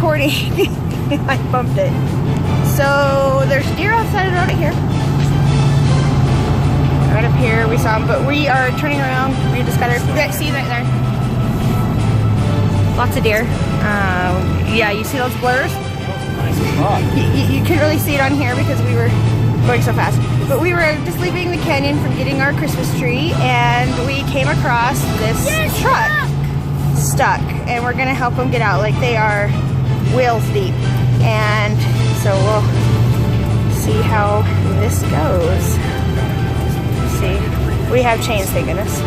recording. I bumped it. So there's deer outside right here. Right up here, we saw them, but we are turning around. We just got our, see right there. Lots of deer. Yeah, you see those blurs? You couldn't really see it on here because we were going so fast. But we were just leaving the canyon from getting our Christmas tree, and we came across this truck stuck, and we're gonna help them get out. Like, they are wheels deep, and so we'll see how this goes. See, we have chains, thank goodness.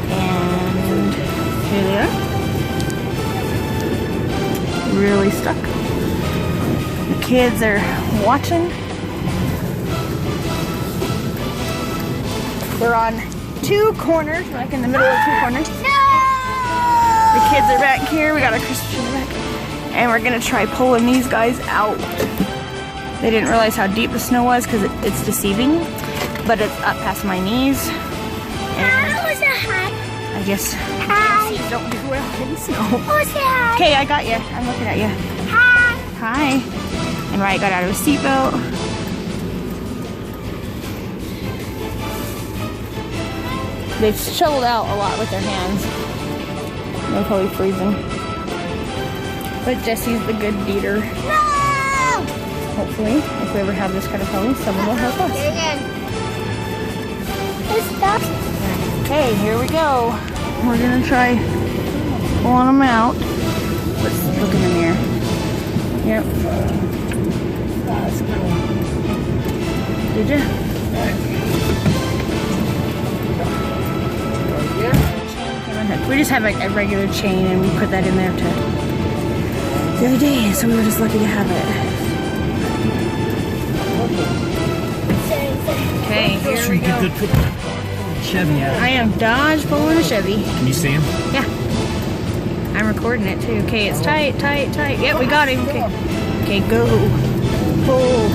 And here they are. Really stuck. The kids are watching. We're on two corners, like in the middle of two corners. The kids are back here. We got our Christmas tree back, and we're gonna try pulling these guys out. They didn't realize how deep the snow was because it's deceiving. But it's up past my knees. And I guess don't do well in the snow. Okay, I got you. I'm looking at you. Hi. Hi. And Wright got out of his seatbelt. They've shoveled out a lot with their hands. They're probably freezing. But Jesse's the good leader. No! Hopefully, if we ever have this kind of pony, someone will help us. Okay, here we go. We're gonna try pulling them out. Let's look in the mirror. Yep. Did you? We just have like a regular chain, and we put that in there the other day, so we were just lucky to have it. Okay, here we go. Chevy out. I am Dodge pulling a Chevy. Can you see him? Yeah. I'm recording it too. Okay, it's tight, tight, tight. Yep, we got him. Okay. Okay, go. Pull.